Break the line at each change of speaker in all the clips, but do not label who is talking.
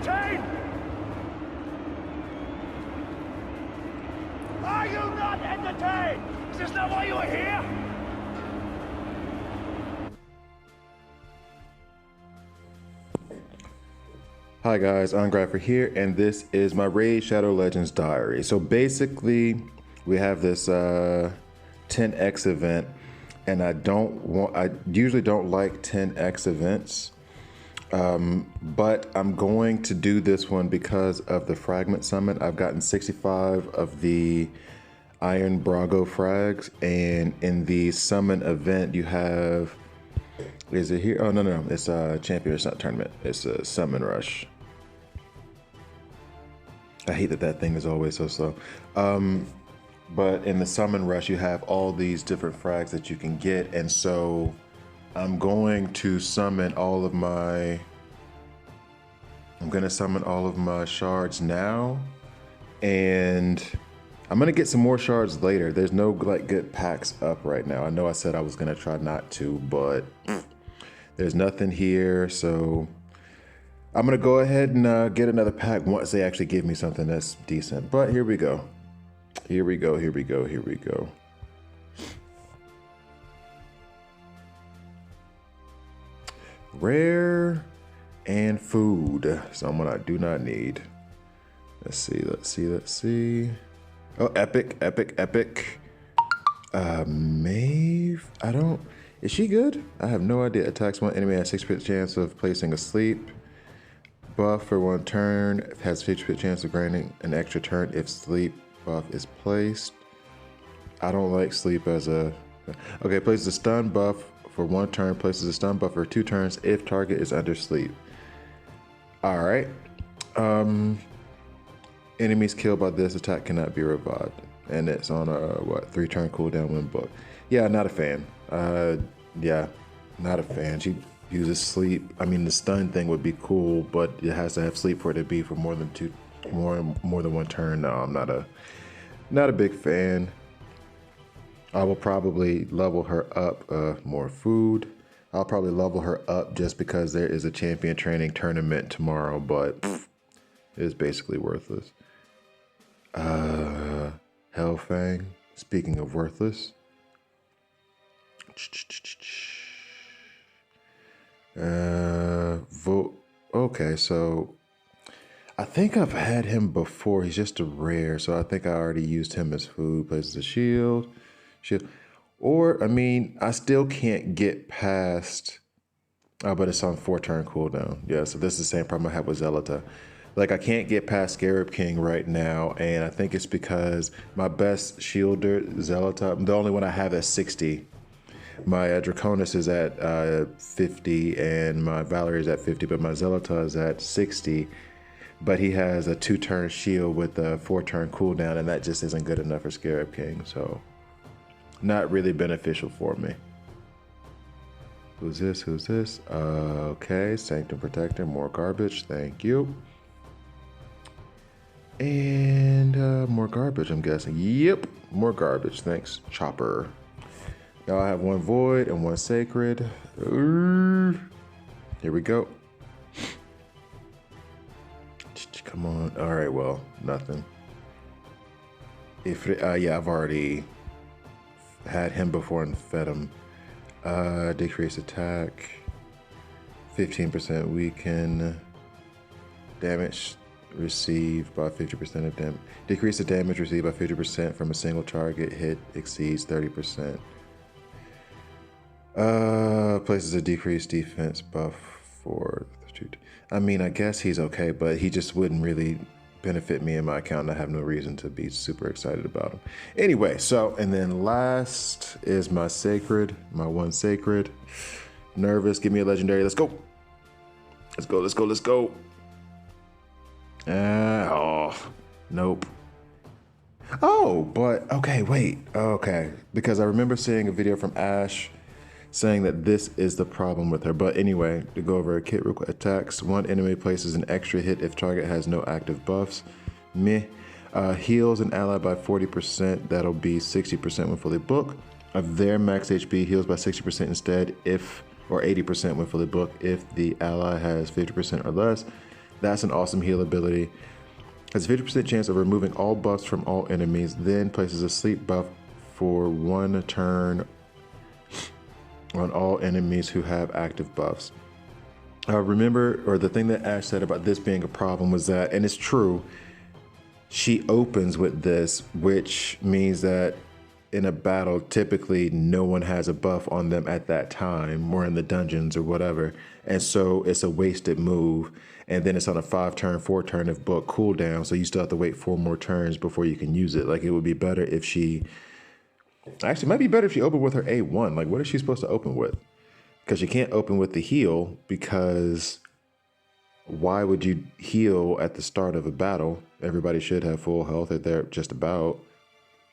entertained? Are you not entertained? Is this not why you are here?
Hi guys, Ungrapher here, and this is my Raid Shadow Legends diary. So basically, we have this 10x event, and I usually don't like 10x events, but I'm going to do this one because of the Fragment Summit. I've gotten 65 of the Iron Brago frags, and in the Summon event, you have, is it here? Oh, no, it's a Champion, it's not tournament, it's a Summon Rush. I hate that thing is always so slow. But in the Summon Rush, you have all these different frags that you can get. And so I'm going to summon all of my shards now. And I'm going to get some more shards later. There's no like good packs up right now. I know I said I was going to try not to, but there's nothing here. So I'm gonna go ahead and get another pack once they actually give me something that's decent. But here we go. Here we go. Rare and food. Someone I do not need. Let's see. Oh, epic. Maeve. Is she good? I have no idea. Attacks one enemy has 6% chance of placing a sleep. Buff for one turn, has 50% chance of granting an extra turn if sleep buff is placed. I don't like sleep as a... Okay, places a stun buff for one turn, places a stun buff for 2 turns if target is under sleep. Alright. Enemies killed by this attack cannot be revived. And it's on a, 3-turn cooldown when booked. Yeah, not a fan. Not a fan. She uses sleep. I mean, the stun thing would be cool, but it has to have sleep for it to be for more than one turn. No, I'm not a big fan. I will probably level her up. More food. I'll probably level her up just because there is a champion training tournament tomorrow, but it's basically worthless. Hellfang. Speaking of worthless. Okay, so I think I've had him before. He's just a rare, so I think I already used him as food. Places a shield. Or, I mean, I still can't get past... Oh, but it's on 4-turn cooldown. Yeah, so this is the same problem I have with Zelata. Like, I can't get past Scarab King right now, and I think it's because my best shielder, Zelata, the only one I have is 60. My Draconis is at 50, and my Valerie is at 50, but my Zelata is at 60. But he has a 2-turn shield with a 4-turn cooldown, and that just isn't good enough for Scarab King, so not really beneficial for me. Who's this? Okay, Sanctum Protector, more garbage, thank you. And more garbage, I'm guessing. Yep, more garbage, thanks, Chopper. Now I have 1 Void and 1 Sacred. Here we go. Come on. All right, well, nothing. Yeah, I've already had him before and fed him. Decrease attack. 15% weaken. Damage received by 50% of damage. Decrease the damage received by 50% from a single target hit exceeds 30%. Places a decreased defense buff for... I mean, I guess he's okay, but he just wouldn't really benefit me in my account. I have no reason to be super excited about him. Anyway, so, and then last is my Sacred, my 1 Sacred. Nervous, give me a legendary. Let's go. Let's go. Oh, nope. Oh, but, okay, wait. Okay, because I remember seeing a video from Ash saying that this is the problem with her. But anyway, to go over a kit real quick. Attacks. 1 enemy places an extra hit if target has no active buffs. Meh. Heals an ally by 40%. That'll be 60% when fully booked. Of their max HP heals by 60% instead or 80% when fully booked if the ally has 50% or less. That's an awesome heal ability. Has a 50% chance of removing all buffs from all enemies, then places a sleep buff for 1 turn on all enemies who have active buffs. Remember, or the thing that Ash said about this being a problem was that, and it's true, she opens with this, which means that in a battle, typically no one has a buff on them at that time, or in the dungeons or whatever. And so it's a wasted move. And then it's on a 5-turn, 4-turn of book cooldown. So you still have to wait 4 more turns before you can use it. Like, it would be better if she, actually, it might be better if she opened with her A1. Like, what is she supposed to open with? Because you can't open with the heal, because why would you heal at the start of a battle? Everybody should have full health if they're just about,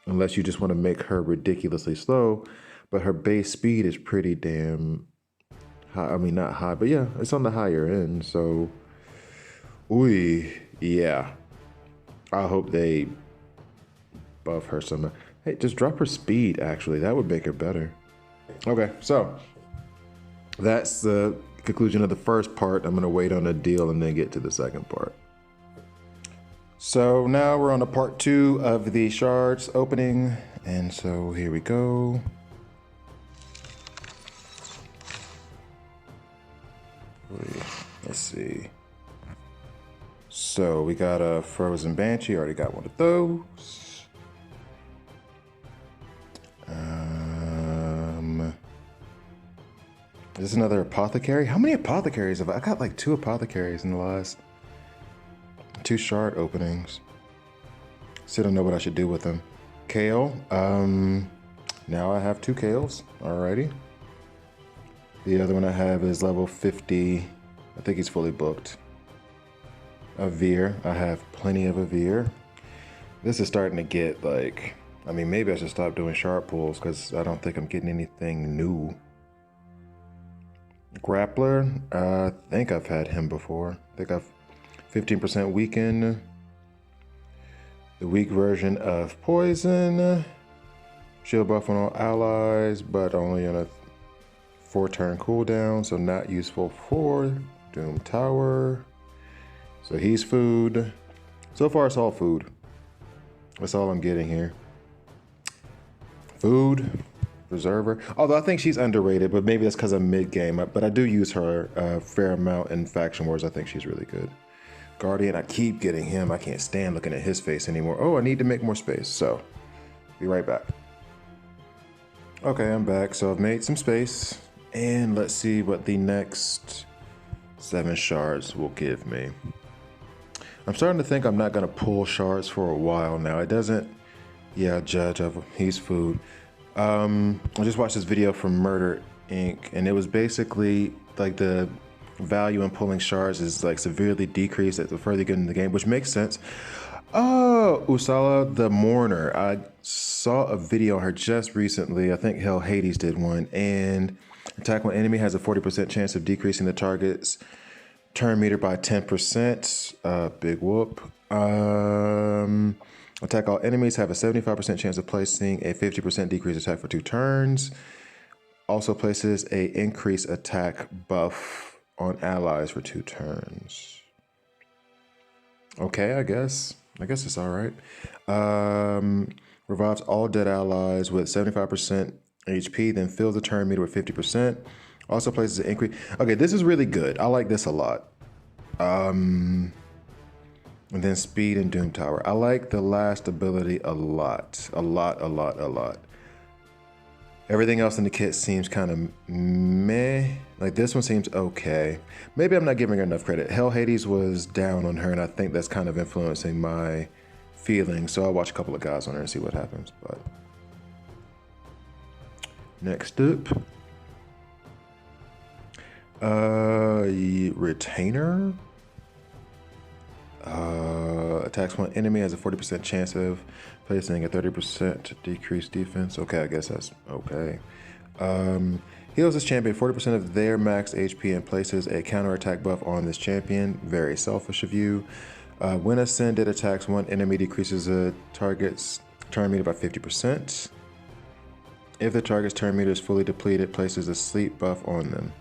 unless you just want to make her ridiculously slow. But her base speed is pretty damn high. I mean, not high, but yeah, it's on the higher end. So, yeah. I hope they buff her some. Hey, just drop her speed, actually. That would make her better. Okay, so that's the conclusion of the first part. I'm going to wait on a deal and then get to the second part. So now we're on to part 2 of the shards opening. And so here we go. Let's see. So we got a Frozen Banshee. Already got one of those. Is this another apothecary? How many apothecaries have I got? Like 2 apothecaries in the last 2 shard openings. Still don't know what I should do with them. Kale. Now I have 2 Kales. Alrighty. The other one I have is level 50. I think he's fully booked. Avir. I have plenty of Avir. This is starting to get like, I mean, maybe I should stop doing shard pulls because I don't think I'm getting anything new. Grappler. I think I've had him before. I think I've 15% weaken. The weak version of poison. Shield buff on all allies, but only on a 4-turn cooldown, so not useful for Doom Tower. So he's food. So far it's all food. That's all I'm getting here. Food. Preserver. Although I think she's underrated, but maybe that's because I'm mid-game. But I do use her a fair amount in Faction Wars. I think she's really good. Guardian, I keep getting him. I can't stand looking at his face anymore. Oh, I need to make more space. So, be right back. Okay, I'm back. So I've made some space. And let's see what the next 7 shards will give me. I'm starting to think I'm not going to pull shards for a while now. It doesn't... Yeah, Judge, he's food. I just watched this video from Murder Inc. and it was basically like the value in pulling shards is like severely decreased the further you get in the game, which makes sense. Oh, Usala the Mourner. I saw a video of her just recently. I think Hell Hades did one. And attack one enemy has a 40% chance of decreasing the target's turn meter by 10%. Big whoop. Attack all enemies have a 75% chance of placing a 50% decrease attack for 2 turns. Also places a increased attack buff on allies for 2 turns. Okay, I guess it's all right. Revives all dead allies with 75% HP, then fills the turn meter with 50%. Also places an increase. Okay, this is really good. I like this a lot. And then speed and Doom Tower. I like the last ability a lot. A lot. Everything else in the kit seems kind of meh. Like this one seems okay. Maybe I'm not giving her enough credit. Hell Hades was down on her and I think that's kind of influencing my feelings. So I'll watch a couple of guys on her and see what happens. But next up. Retainer. Attacks one enemy, has a 40% chance of placing a 30% decreased defense. Okay, I guess that's okay. Heals this champion 40% of their max HP and places a counterattack buff on this champion. Very selfish of you. When ascended, attacks one enemy, decreases a target's turn meter by 50%. If the target's turn meter is fully depleted, places a sleep buff on them.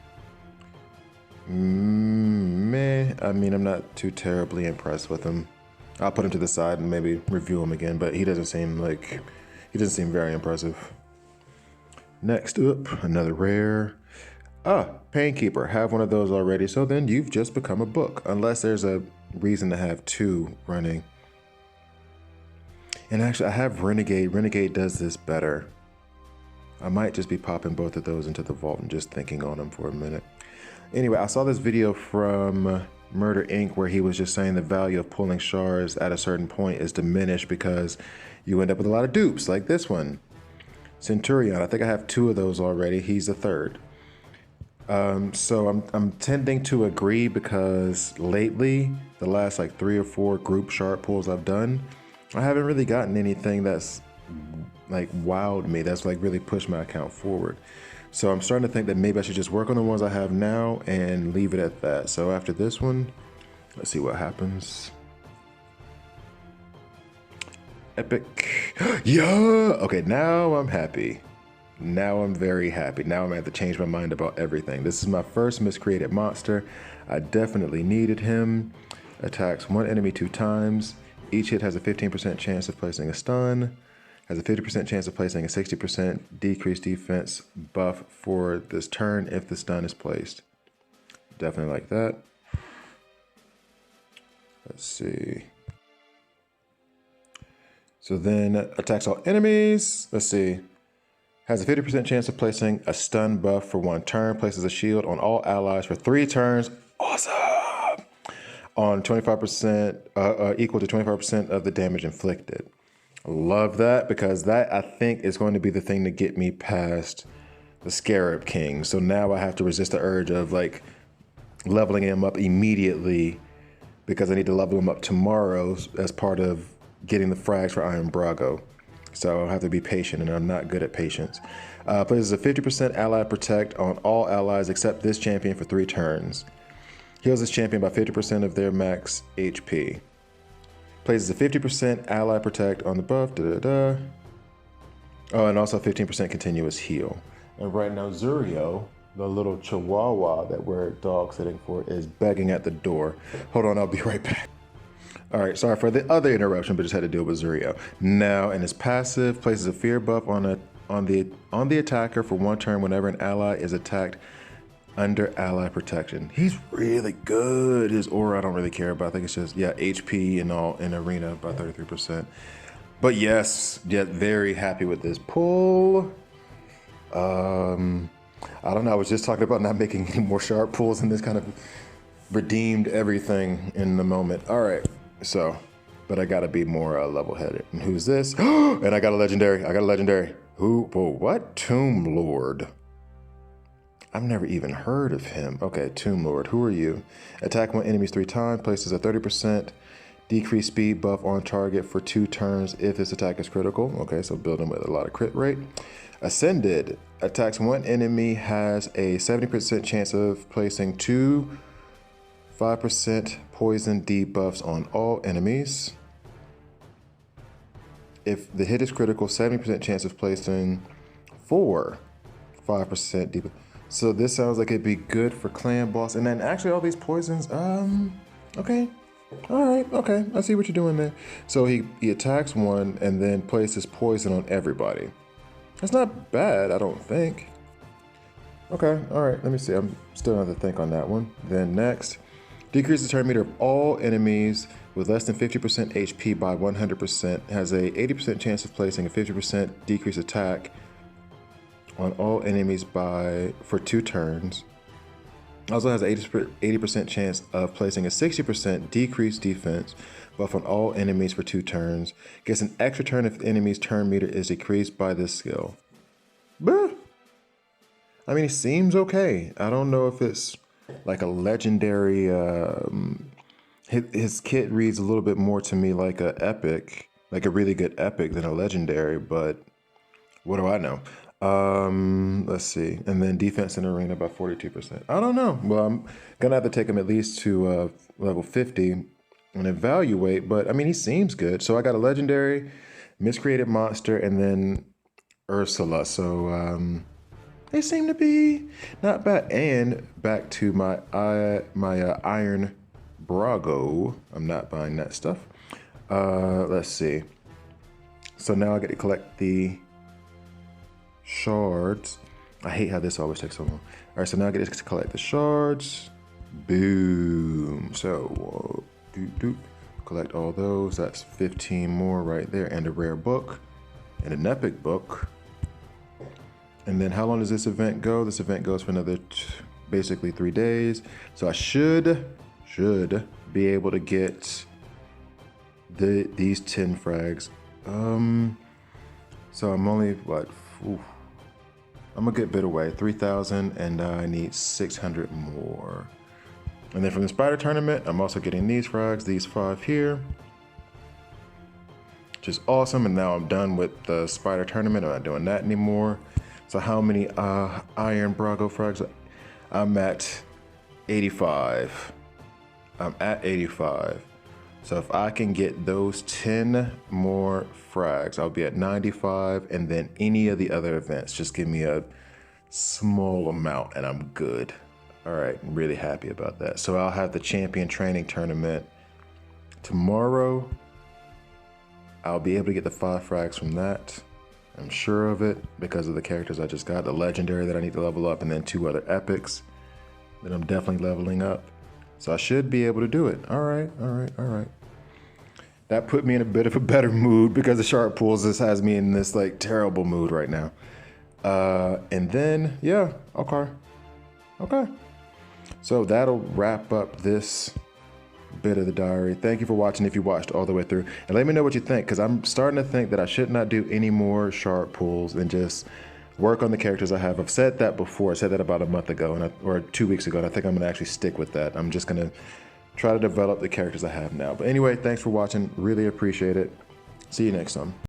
Meh. okay. I mean, I'm not too terribly impressed with him. I'll put him to the side and maybe review him again, but he doesn't seem very impressive. Next up, another rare. Painkeeper. Have one of those already, so then you've just become a book, unless there's a reason to have two running. And actually, I have Renegade. Renegade does this better. I might just be popping both of those into the vault and just thinking on them for a minute. Anyway, I saw this video from Murder Inc. where he was just saying the value of pulling shards at a certain point is diminished because you end up with a lot of dupes, like this one. Centurion. I think I have two of those already. He's the third. So I'm tending to agree because lately, the last like 3 or 4 group shard pulls I've done, I haven't really gotten anything that's like wowed me, that's like really pushed my account forward. So I'm starting to think that maybe I should just work on the ones I have now and leave it at that. So after this one, let's see what happens. Epic. Yeah. Okay, now I'm happy. Now I'm very happy. Now I'm going to have to change my mind about everything. This is my first miscreated monster. I definitely needed him. Attacks one enemy 2 times. Each hit has a 15% chance of placing a stun. Has a 50% chance of placing a 60% decreased defense buff for this turn if the stun is placed. Definitely like that. Let's see. So then attacks all enemies. Let's see. Has a 50% chance of placing a stun buff for 1 turn. Places a shield on all allies for 3 turns. Awesome! On 25%, equal to 25% of the damage inflicted. Love that, because that I think is going to be the thing to get me past the Scarab King. So now I have to resist the urge of like leveling him up immediately because I need to level him up tomorrow as part of getting the frags for Iron Brago. So I'll have to be patient, and I'm not good at patience. Places a 50% ally protect on all allies except this champion for 3 turns. Heals this champion by 50% of their max HP. Places a 50% ally protect on the buff. Oh, and also 15% continuous heal. And right now, Zurio, the little chihuahua that we're dog sitting for, is begging at the door. Hold on, I'll be right back. All right, sorry for the other interruption, but just had to deal with Zurio. Now, in his passive, places a fear buff on the attacker for 1 turn whenever an ally is attacked under ally protection. He's really good. His aura I don't really care about. I think it's just, yeah, HP and all in arena by 33%. But yes, yeah, very happy with this pull. I don't know. I was just talking about not making any more sharp pulls, and this kind of redeemed everything in the moment. All right. So, but I gotta be more level-headed. And who's this? And I got a legendary. Who? Whoa, what? Tomb Lord. I've never even heard of him. Okay, Tomb Lord. Who are you? Attack 1 enemies 3 times. Places a 30% decreased speed buff on target for 2 turns if this attack is critical. Okay, so building with a lot of crit rate. Ascended. Attacks 1 enemy, has a 70% chance of placing 2 5% poison debuffs on all enemies. If the hit is critical, 70% chance of placing 4 5% debuffs. So this sounds like it'd be good for clan boss. And then actually all these poisons, okay. All right, okay, I see what you're doing there. So he attacks 1 and then places poison on everybody. That's not bad, I don't think. Okay, all right, let me see. I'm still gonna have to think on that one. Then next. Decrease the turn meter of all enemies with less than 50% HP by 100%. Has a 80% chance of placing a 50% decrease attack on all enemies for 2 turns. Also has an 80% chance of placing a 60% decreased defense buff on all enemies for 2 turns. Gets an extra turn if the enemy's turn meter is decreased by this skill. Bah. I mean, it seems okay. I don't know if it's like a legendary, his kit reads a little bit more to me like a epic, like a really good epic than a legendary, but what do I know? Let's see. And then defense in arena by 42%. I don't know. Well, I'm gonna have to take him at least to level 50 and evaluate, but I mean, he seems good. So I got a legendary, miscreated monster, and then Ursula. So, they seem to be not bad. And back to my iron Brago. I'm not buying that stuff. Let's see. So now I get to collect the shards. I hate how this always takes so long. All right, so now I get to collect the shards. Boom. So, collect all those. That's 15 more right there, and a rare book, and an epic book. And then how long does this event go? This event goes for another basically 3 days. So I should be able to get these 10 frags. So I'm only what? I'm a good bit away, 3,000, and I need 600 more. And then from the spider tournament, I'm also getting these frags, these 5 here, which is awesome. And now I'm done with the spider tournament. I'm not doing that anymore. So how many iron Brago frags? I'm at 85. I'm at 85. So if I can get those 10 more frags, I'll be at 95, and then any of the other events, just give me a small amount and I'm good. All right, I'm really happy about that. So I'll have the champion training tournament tomorrow. I'll be able to get the 5 frags from that. I'm sure of it because of the characters I just got, the legendary that I need to level up, and then 2 other epics that I'm definitely leveling up. So I should be able to do it. All right. That put me in a bit of a better mood because the sharp pulls just has me in this like terrible mood right now. And then, yeah, okay. So that'll wrap up this bit of the diary. Thank you for watching if you watched all the way through. And let me know what you think, because I'm starting to think that I should not do any more sharp pulls and just work on the characters I have. I've said that before. I said that about a month ago or 2 weeks ago, and I think I'm going to actually stick with that. I'm just going to try to develop the characters I have now. But anyway, thanks for watching. Really appreciate it. See you next time.